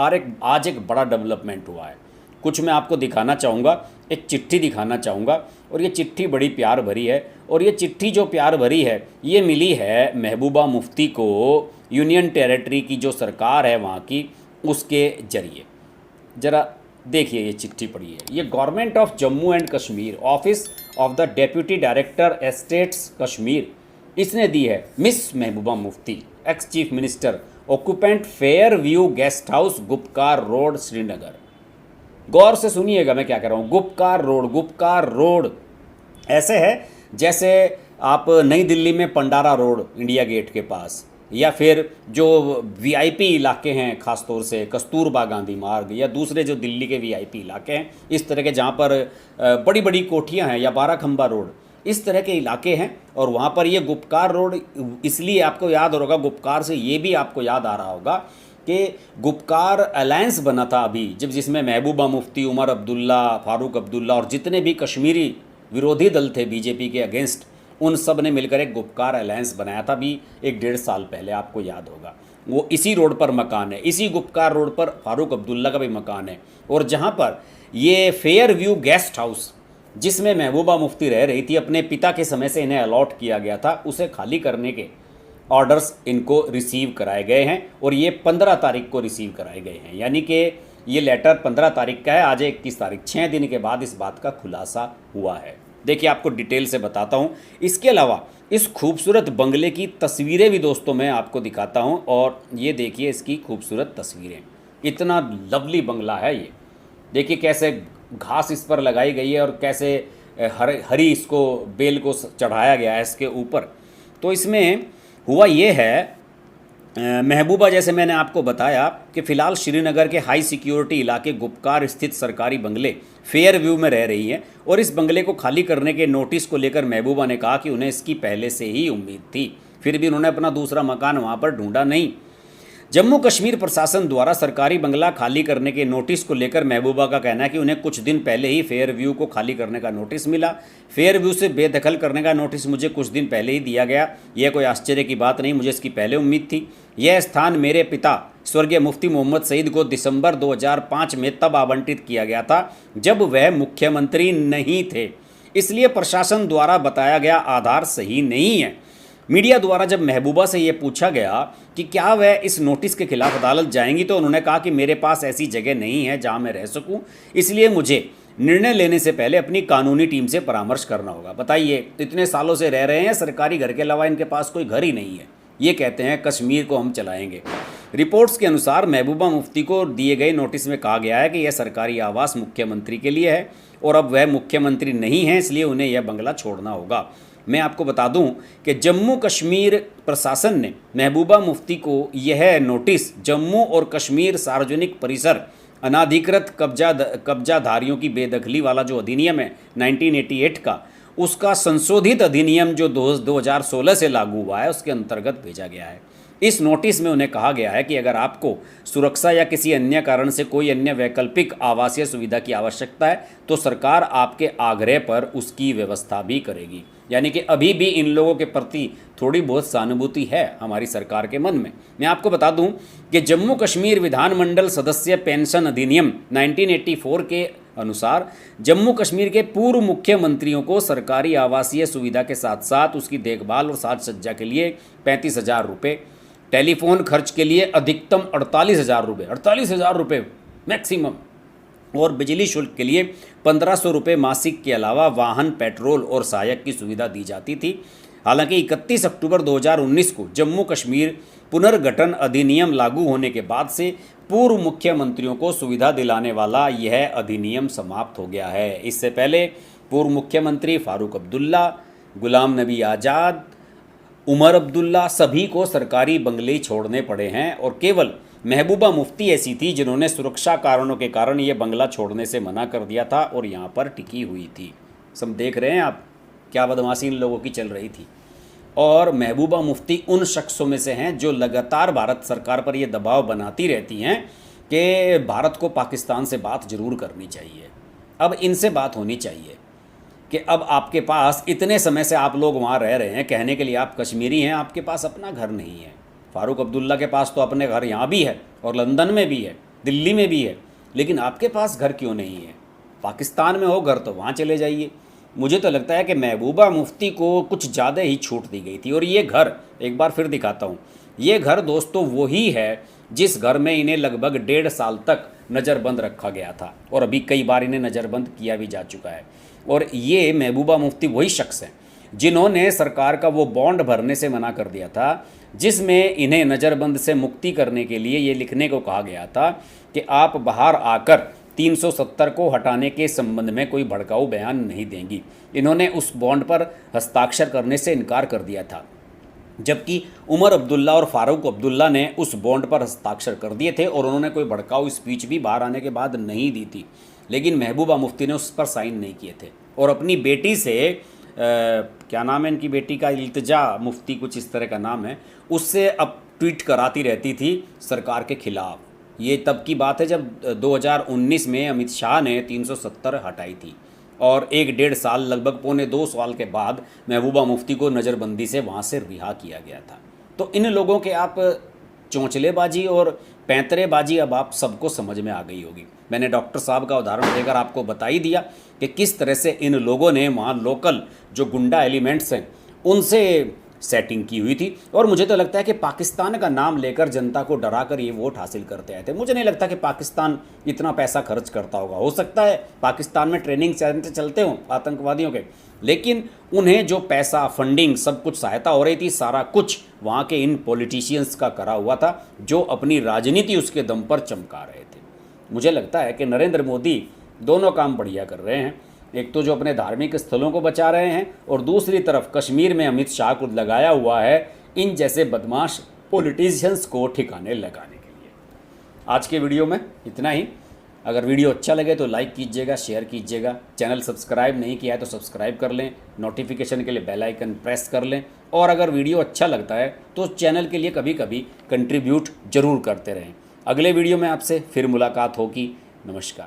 आज एक बड़ा डेवलपमेंट हुआ है। कुछ मैं आपको दिखाना चाहूँगा, एक चिट्ठी दिखाना चाहूँगा, और ये चिट्ठी बड़ी प्यार भरी है। और ये चिट्ठी जो प्यार भरी है ये मिली है महबूबा मुफ्ती को यूनियन टेरिटरी की जो सरकार है वहाँ की, उसके जरिए। ज़रा देखिए ये चिट्ठी पढ़िए। ये government of Jammu and Kashmir, office of the deputy director estates Kashmir, इसने दी है miss Mehbooba Mufti, ex chief minister, occupant fair view guest house, Gupkar road, Srinagar. गौर से सुनिएगा मैं क्या कह रहा हूँ। गुपकार रोड, गुपकार रोड ऐसे है जैसे आप नई दिल्ली में पंडारा रोड इंडिया गेट के पास, या फिर जो वीआईपी इलाके हैं खासतौर से कस्तूरबा गांधी मार्ग, या दूसरे जो दिल्ली के वीआईपी इलाके हैं इस तरह के, जहाँ पर बड़ी बड़ी कोठियाँ हैं, या बाराखंबा रोड, इस तरह के इलाके हैं। और वहाँ पर ये गुपकार रोड इसलिए आपको याद होगा, गुपकार से ये भी आपको याद आ रहा होगा कि गुपकार अलायंस बना था अभी, जब जिसमें महबूबा मुफ्ती, उमर अब्दुल्ला, फारूक अब्दुल्ला और जितने भी कश्मीरी विरोधी दल थे बीजेपी के अगेंस्ट, उन सब ने मिलकर एक गुपकार अलायंस बनाया था भी 1-1.5 साल पहले, आपको याद होगा। वो इसी रोड पर मकान है, इसी गुपकार रोड पर फारूक अब्दुल्ला का भी मकान है। और जहाँ पर ये फेयर व्यू गेस्ट हाउस, जिसमें महबूबा मुफ्ती रह रही थी, अपने पिता के समय से इन्हें अलॉट किया गया था, उसे खाली करने के ऑर्डर्स इनको रिसीव कराए गए हैं। और ये 15 तारीख को रिसीव कराए गए हैं, यानी कि ये लेटर 15 तारीख का है, आज 21 तारीख, 6 दिन के बाद इस बात का खुलासा हुआ है। देखिए आपको डिटेल से बताता हूँ। इसके अलावा इस खूबसूरत बंगले की तस्वीरें भी दोस्तों मैं आपको दिखाता हूँ, और ये देखिए इसकी खूबसूरत तस्वीरें। इतना लवली बंगला है ये। देखिए कैसे घास इस पर लगाई गई है और कैसे हरी इसको बेल को चढ़ाया गया है इसके ऊपर। तो इसमें हुआ ये है, महबूबा जैसे मैंने आपको बताया कि फ़िलहाल श्रीनगर के हाई सिक्योरिटी इलाके गुपकार स्थित सरकारी बंगले फेयर व्यू में रह रही हैं। और इस बंगले को खाली करने के नोटिस को लेकर महबूबा ने कहा कि उन्हें इसकी पहले से ही उम्मीद थी, फिर भी उन्होंने अपना दूसरा मकान वहाँ पर ढूंढा नहीं। जम्मू कश्मीर प्रशासन द्वारा सरकारी बंगला खाली करने के नोटिस को लेकर महबूबा का कहना है कि उन्हें कुछ दिन पहले ही फेयर व्यू को खाली करने का नोटिस मिला। फेयर व्यू से बेदखल करने का नोटिस मुझे कुछ दिन पहले ही दिया गया, यह कोई आश्चर्य की बात नहीं, मुझे इसकी पहले उम्मीद थी। यह स्थान मेरे पिता स्वर्गीय मुफ्ती मोहम्मद सईद को दिसंबर 2005 में तब आवंटित किया गया था जब वह मुख्यमंत्री नहीं थे, इसलिए प्रशासन द्वारा बताया गया आधार सही नहीं है। मीडिया द्वारा जब महबूबा से ये पूछा गया कि क्या वह इस नोटिस के खिलाफ अदालत जाएंगी, तो उन्होंने कहा कि मेरे पास ऐसी जगह नहीं है जहां मैं रह सकूं, इसलिए मुझे निर्णय लेने से पहले अपनी कानूनी टीम से परामर्श करना होगा। बताइए, इतने सालों से रह रहे हैं, सरकारी घर के अलावा इनके पास कोई घर ही नहीं है। ये कहते हैं कश्मीर को हम चलाएंगे। रिपोर्ट्स के अनुसार महबूबा मुफ्ती को दिए गए नोटिस में कहा गया है कि यह सरकारी आवास मुख्यमंत्री के लिए है और अब वह मुख्यमंत्री नहीं है, इसलिए उन्हें यह बंगला छोड़ना होगा। मैं आपको बता दूं कि जम्मू कश्मीर प्रशासन ने महबूबा मुफ्ती को यह नोटिस जम्मू और कश्मीर सार्वजनिक परिसर अनाधिकृत कब्जाधारियों की बेदखली वाला जो अधिनियम है 1988 का, उसका संशोधित अधिनियम जो 2016 से लागू हुआ है उसके अंतर्गत भेजा गया है। इस नोटिस में उन्हें कहा गया है कि अगर आपको सुरक्षा या किसी अन्य कारण से कोई अन्य वैकल्पिक आवासीय सुविधा की आवश्यकता है तो सरकार आपके आग्रह पर उसकी व्यवस्था भी करेगी। यानी कि अभी भी इन लोगों के प्रति थोड़ी बहुत सहानुभूति है हमारी सरकार के मन में। मैं आपको बता दूं कि जम्मू कश्मीर विधानमंडल सदस्य पेंशन अधिनियम 1984 के अनुसार जम्मू कश्मीर के पूर्व मुख्यमंत्रियों को सरकारी आवासीय सुविधा के साथ साथ उसकी देखभाल और साज सज्जा के लिए 35,000 रुपये, टेलीफोन खर्च के लिए अधिकतम 48,000 रुपये, 48,000 रुपये मैक्सिमम, और बिजली शुल्क के लिए 1,500 रुपये मासिक के अलावा वाहन, पेट्रोल और सहायक की सुविधा दी जाती थी। हालांकि 31 अक्टूबर 2019 को जम्मू कश्मीर पुनर्गठन अधिनियम लागू होने के बाद से पूर्व मुख्यमंत्रियों को सुविधा दिलाने वाला यह अधिनियम समाप्त हो गया है। इससे पहले पूर्व मुख्यमंत्री फारूक अब्दुल्ला, गुलाम नबी आज़ाद, उमर अब्दुल्ला सभी को सरकारी बंगले छोड़ने पड़े हैं और केवल महबूबा मुफ्ती ऐसी थी जिन्होंने सुरक्षा कारणों के कारण ये बंगला छोड़ने से मना कर दिया था और यहाँ पर टिकी हुई थी। सब देख रहे हैं आप क्या बदमाशी इन लोगों की चल रही थी। और महबूबा मुफ्ती उन शख्सों में से हैं जो लगातार भारत सरकार पर ये दबाव बनाती रहती हैं कि भारत को पाकिस्तान से बात ज़रूर करनी चाहिए। अब इनसे बात होनी चाहिए कि अब आपके पास इतने समय से आप लोग वहाँ रह रहे हैं, कहने के लिए आप कश्मीरी हैं, आपके पास अपना घर नहीं है। फारूक अब्दुल्ला के पास तो अपने घर यहाँ भी है और लंदन में भी है, दिल्ली में भी है, लेकिन आपके पास घर क्यों नहीं है? पाकिस्तान में हो घर तो वहाँ चले जाइए। मुझे तो लगता है कि महबूबा मुफ्ती को कुछ ज़्यादा ही छूट दी गई थी। और ये घर एक बार फिर दिखाता हूँ, ये घर दोस्तों वही है जिस घर में इन्हें लगभग 1.5 साल तक नज़रबंद रखा गया था, और अभी कई बार इन्हें नज़रबंद किया भी जा चुका है। और ये महबूबा मुफ्ती वही शख्स हैं जिन्होंने सरकार का वो बॉन्ड भरने से मना कर दिया था, जिसमें इन्हें नज़रबंद से मुक्ति करने के लिए ये लिखने को कहा गया था कि आप बाहर आकर 370 को हटाने के संबंध में कोई भड़काऊ बयान नहीं देंगी। इन्होंने उस बॉन्ड पर हस्ताक्षर करने से इनकार कर दिया था, जबकि उमर अब्दुल्ला और फारूक अब्दुल्ला ने उस बॉन्ड पर हस्ताक्षर कर दिए थे और उन्होंने कोई भड़काऊ स्पीच भी बाहर आने के बाद नहीं दी थी। लेकिन महबूबा मुफ्ती ने उस पर साइन नहीं किए थे और अपनी बेटी से क्या नाम है इनकी बेटी का, इल्तिजा मुफ्ती कुछ इस तरह का नाम है, उससे अब ट्वीट कराती रहती थी सरकार के खिलाफ। ये तब की बात है जब 2019 में अमित शाह ने 370 हटाई थी और 1.5 साल लगभग 1.25 साल के बाद महबूबा मुफ्ती को नज़रबंदी से वहाँ से रिहा किया गया था। तो इन लोगों के आप चौंचलेबाजी और पैंतरेबाजी अब आप सबको समझ में आ गई होगी। मैंने डॉक्टर साहब का उदाहरण देकर आपको बता ही दिया कि किस तरह से इन लोगों ने वहाँ लोकल जो गुंडा एलिमेंट्स हैं उनसे सेटिंग की हुई थी। और मुझे तो लगता है कि पाकिस्तान का नाम लेकर जनता को डरा कर ये वोट हासिल करते आए थे। मुझे नहीं लगता कि पाकिस्तान इतना पैसा खर्च करता होगा। हो सकता है पाकिस्तान में ट्रेनिंग सेंटर चलते हों आतंकवादियों के, लेकिन उन्हें जो पैसा, फंडिंग, सब कुछ सहायता हो रही थी, सारा कुछ वहाँ के इन पॉलिटिशियंस का करा हुआ था जो अपनी राजनीति उसके दम पर चमका रहे थे। मुझे लगता है कि नरेंद्र मोदी दोनों काम बढ़िया कर रहे हैं। एक तो जो अपने धार्मिक स्थलों को बचा रहे हैं और दूसरी तरफ कश्मीर में अमित शाह को लगाया हुआ है इन जैसे बदमाश पॉलिटिशियंस को ठिकाने लगाने के लिए। आज के वीडियो में इतना ही। अगर वीडियो अच्छा लगे तो लाइक कीजिएगा, शेयर कीजिएगा। चैनल सब्सक्राइब नहीं किया है तो सब्सक्राइब कर लें, नोटिफिकेशन के लिए बेल आइकन प्रेस कर लें। और अगर वीडियो अच्छा लगता है तो चैनल के लिए कभी कभी कंट्रीब्यूट जरूर करते रहें। अगले वीडियो में आपसे फिर मुलाकात होगी। नमस्कार।